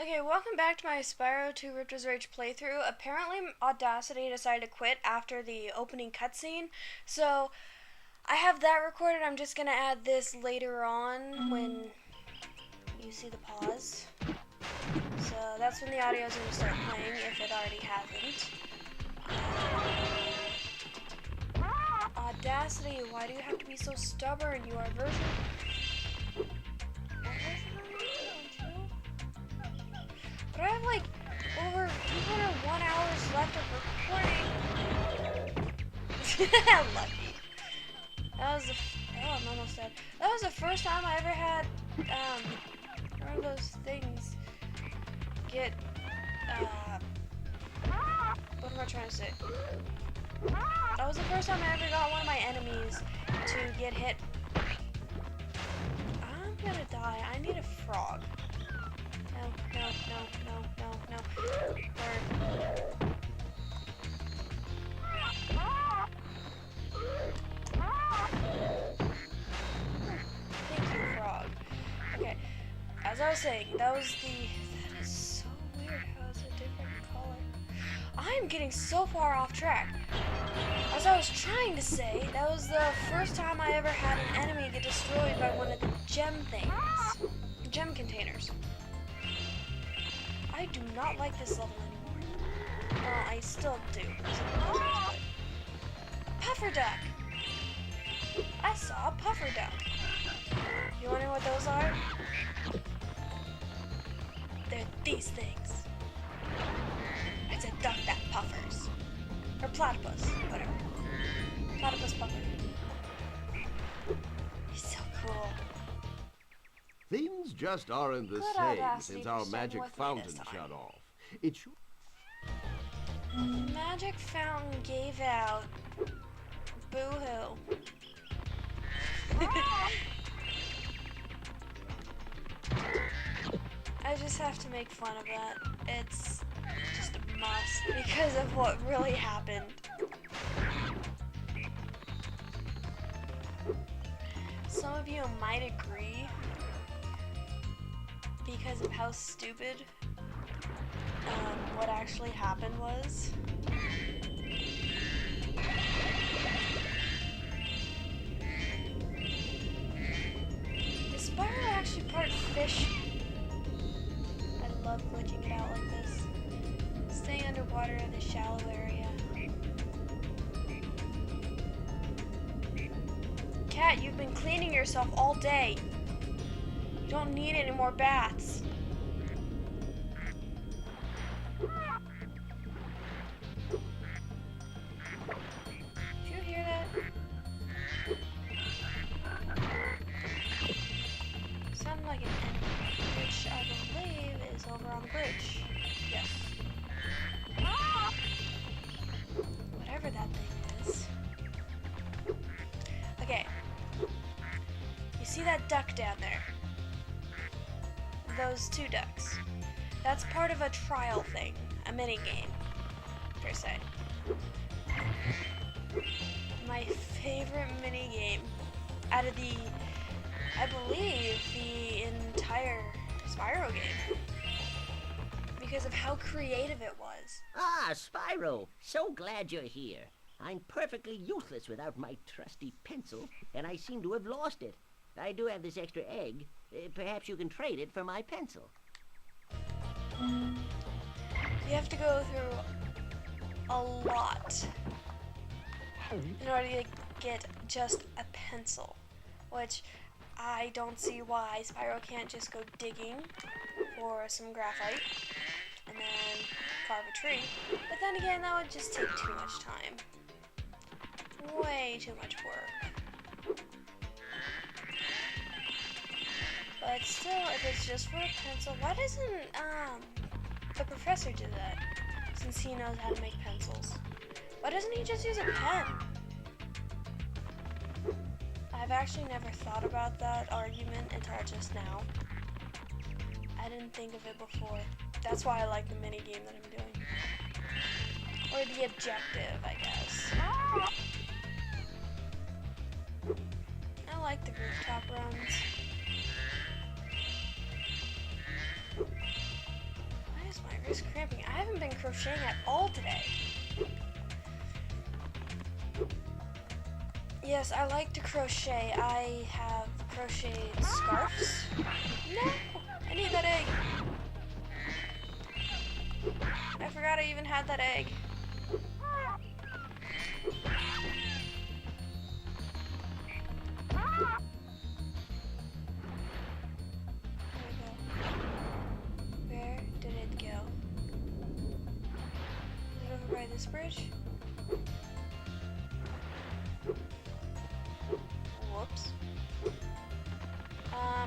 Okay, welcome back to my Spyro 2 Ripto's Rage playthrough. Apparently, Audacity decided to quit after the opening cutscene, so I have that recorded. I'm just gonna add this later on when you see the pause. So that's when the audio is gonna start playing, if it already hasn't. Audacity, why do you have to be so stubborn? You are version. But I have like over 201 hours left of recording. Lucky. That was the. Oh, I'm almost dead. That was the first time I ever had one of those things get. What am I trying to say? That was the first time I ever got one of my enemies to get hit. I'm gonna die. I need a frog. No. Thank you, frog. Okay, as I was saying, that is so weird how it's a different color. I'm getting so far off track. As I was trying to say, that was the first time I ever had an enemy get destroyed by one of the gem things. Gem containers. I do not like this level anymore. Well, I still do. Puffer duck! I saw a puffer duck. You wonder what those are? They're these things. It's a duck that puffers. Or platypus, whatever. Platypus puffer. He's so cool. Things just aren't the same since our magic fountain shut off. It should. Magic fountain gave out. Boo-hoo. I just have to make fun of that. It's just a must because of what really happened. Some of you might agree because of how stupid what actually happened was. Is Spyro actually part fish? I love glitching it out like this. Staying underwater in the shallow area. Cat, you've been cleaning yourself all day. You don't need any more baths. Did you hear that? Sounded like an enemy, which I believe is over on the bridge. Yes. Whatever that thing is. Okay. You see that duck down there? Those two ducks. That's part of a trial thing, a mini game, per se. My favorite mini game out of I believe, the entire Spyro game, because of how creative it was. Ah, Spyro, so glad you're here. I'm perfectly useless without my trusty pencil, and I seem to have lost it. I do have this extra egg. Perhaps you can trade it for my pencil. You have to go through a lot in order to get just a pencil, which I don't see why Spyro can't just go digging for some graphite and then carve a tree. But then again, that would just take too much time. Way too much work. But still, if it's just for a pencil, why doesn't the professor do that? Since he knows how to make pencils. Why doesn't he just use a pen? I've actually never thought about that argument until just now. I didn't think of it before. That's why I like the mini game that I'm doing. Or the objective, I guess. I like the rooftop runs. Where's cramping? I haven't been crocheting at all today. Yes, I like to crochet. I have crocheted scarves. No! I need that egg. I forgot I even had that egg. Where did it go? Is it over by this bridge? Whoops.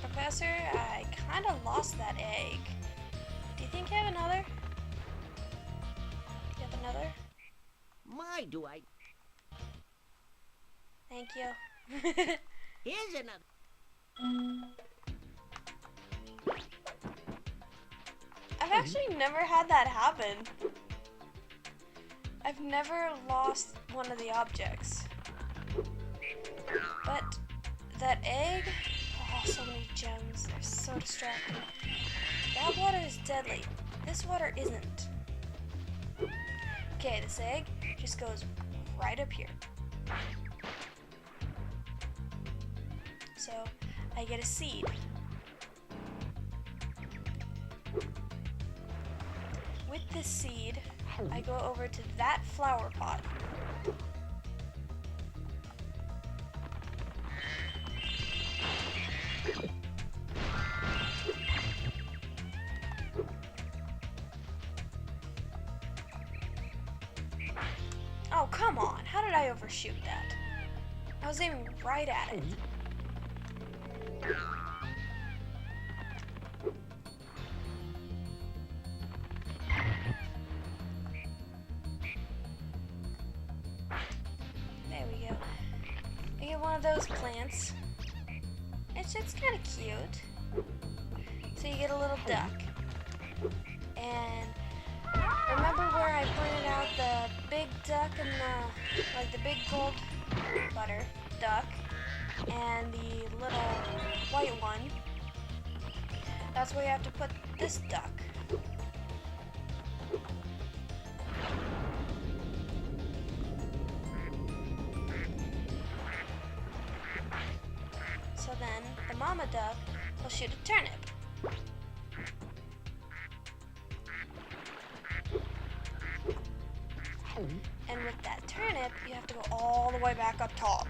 Professor, I kind of lost that egg. Do you think you have another? You have another? My, do I... Thank you. Here's another. I've actually never had that happen. I've never lost one of the objects. But that egg, oh, so many gems. They're so distracting. That water is deadly. This water isn't. Okay, this egg just goes right up here. So I get a seed. With this seed, I go over to that flower pot. Oh, come on. How did I overshoot that? I was aiming right at it. There we go. I get one of those plants. It's kind of cute. So you get a little duck. And remember where I pointed out the big duck and the big gold butter duck and the little white one? That's where you have to put this duck. So then the mama duck will shoot a turnip. And with that turnip, you have to go all the way back up top.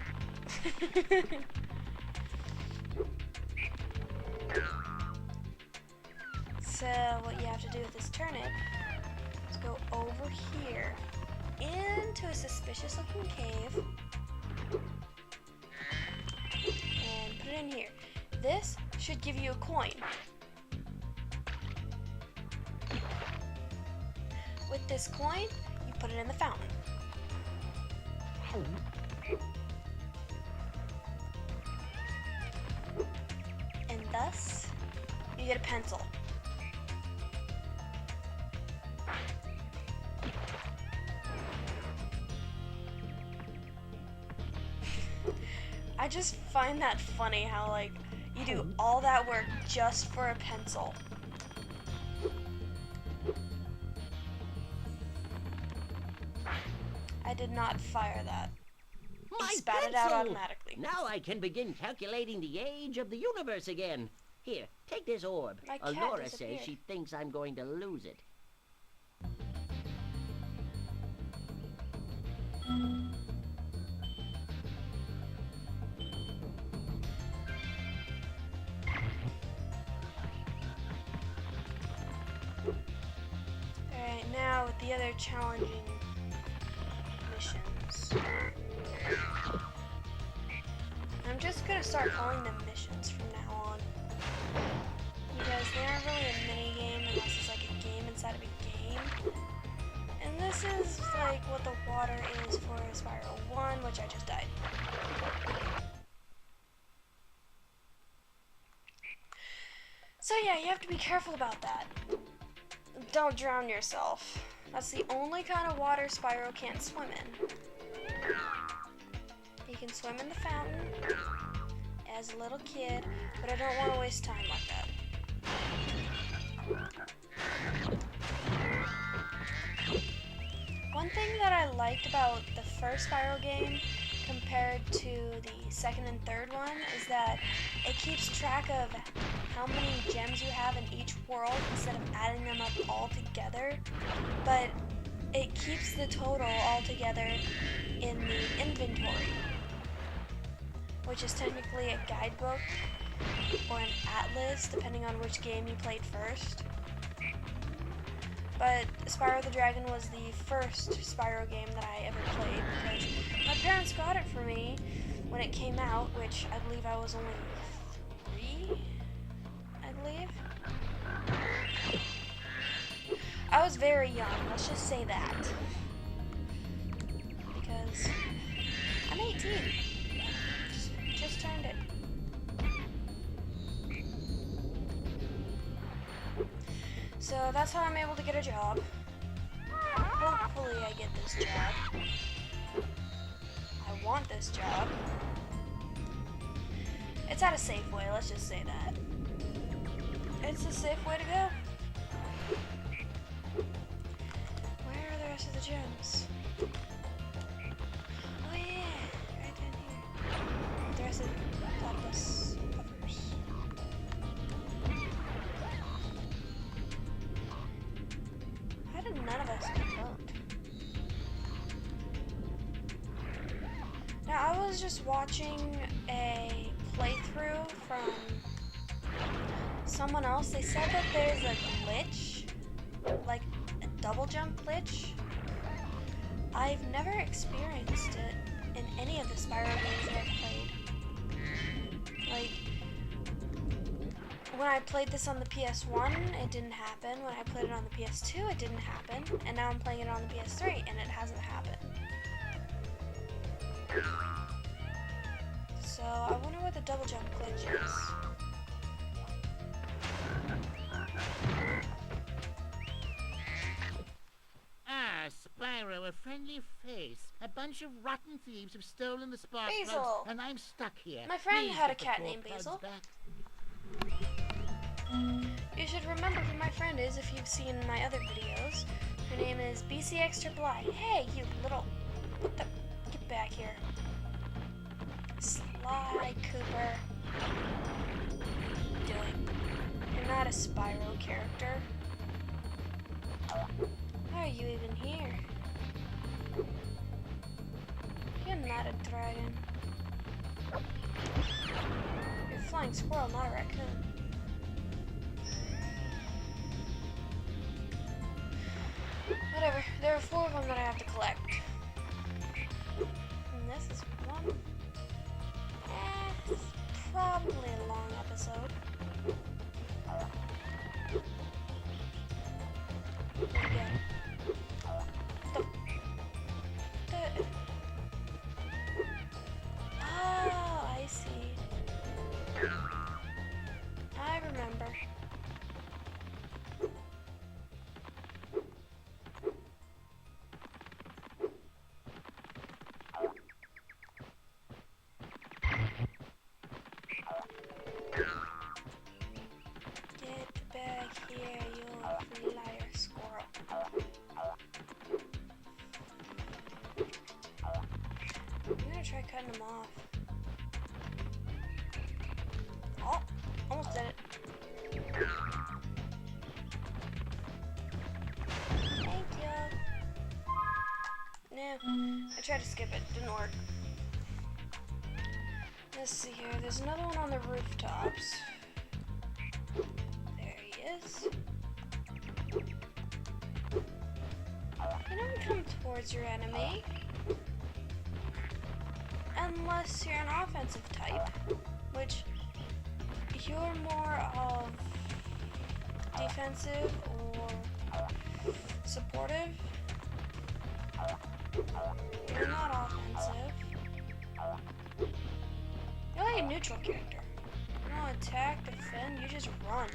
So what you have to do with this turnip is go over here into a suspicious looking cave and put it in here. This should give you a coin. With this coin, you put it in the fountain. And thus, you get a pencil. I just find that funny how, like, you do all that work just for a pencil. I did not fire that. My It spat it pencil! out automatically. Now I can begin calculating the age of the universe again. Here, take this orb. My cat Alora disappeared. says she thinks I'm going to lose it. Alright, now with the other challenging missions. I'm just gonna start calling them missions from now on. Because they aren't really a mini game unless it's like a game inside of a game. And this is like what the water is for Spyro 1, which I just died. So yeah, you have to be careful about that. Don't drown yourself. That's the only kind of water Spyro can't swim in. He can swim in the fountain as a little kid, but I don't want to waste time like that. One thing that I liked about the first Spyro game compared to the second and third one is that it keeps track of how many gems you have in each world instead of adding them up all together, but it keeps the total all together in the inventory, which is technically a guidebook or an atlas depending on which game you played first. But Spyro the Dragon was the first Spyro game that I ever played because my parents got it for me when it came out, which I believe I was only 3, I believe. I was very young, let's just say that. Because I'm 18. Just turned it. So that's how I'm able to get a job. Hopefully I get this job. I want this job. It's at a Safeway, let's just say that. It's a safe way to go. Where are the rest of the gems? Oh yeah, right down here. The rest of the platypus puffers. How did none of us get hurt? Now I was just watching a playthrough from someone else. They said that there's a glitch, like a double jump glitch. I've never experienced it in any of the Spyro games that I've played. Like, when I played this on the PS1, it didn't happen. When I played it on the PS2, it didn't happen. And now I'm playing it on the PS3, and it hasn't happened. So, I wonder what the double jump glitch is. Ah, Spyro, a friendly face. A bunch of rotten thieves have stolen the spark Basil! plugs, and I'm stuck here. My friend Please had a get the cat 4 named plugs Basil. back. You should remember who my friend is if you've seen my other videos. Her name is BCX3I. Hey, you little... What the... Get back here. Sly Cooper. What are you doing? You're not a Spyro character. Why are you even here? You're not a dragon. You're a flying squirrel, not a raccoon. Whatever, there are 4 of them that I have to collect. And this is one. This is probably a long episode. Again. Oh, I see. I remember. Get back here, you liar squirrel. I'm gonna try cutting them off. Oh, almost did it. Thank you. No, I tried to skip it, didn't work. Let's see here, there's another one on the rooftops. There he is. You don't come towards your enemy. Unless you're an offensive type, which you're more of defensive or supportive. You're not offensive. You're like a neutral character. You don't attack, defend, you just run.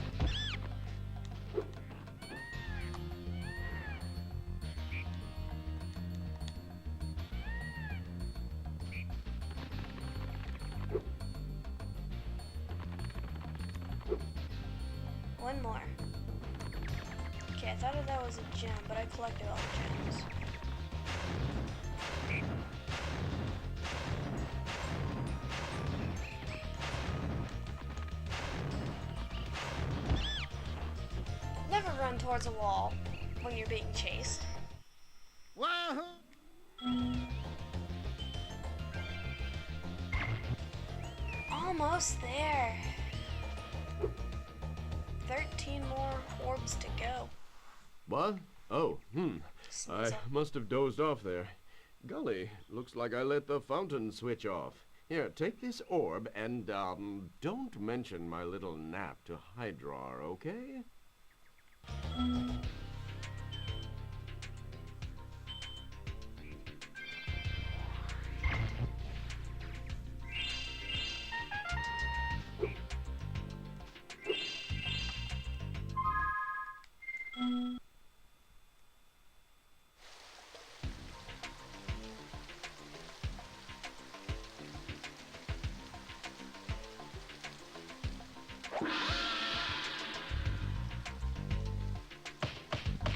One more. Okay, I thought that was a gem, but I collected all the gems. towards a wall when you're being chased. Wahoo! Almost there. 13 more orbs to go. What? Oh, I Sneasel. must have dozed off there. Golly, looks like I let the fountain switch off. Here, take this orb and, don't mention my little nap to Hydrar, okay?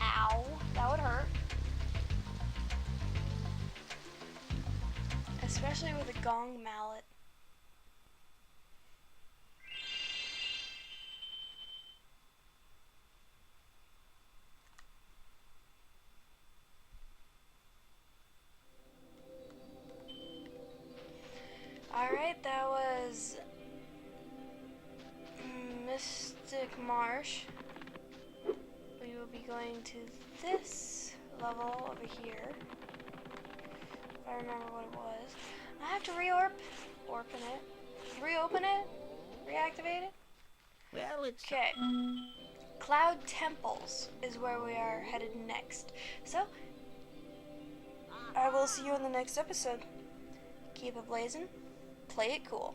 Ow, that would hurt. Especially with a gong mallet. Alright, that was Mystic Marsh. We will be going to this level over here. If I remember what it was. I have to open it, reopen it, reactivate it. Well, it's... Okay. Cloud Temples is where we are headed next. So, I will see you in the next episode. Keep it blazing. Play it cool.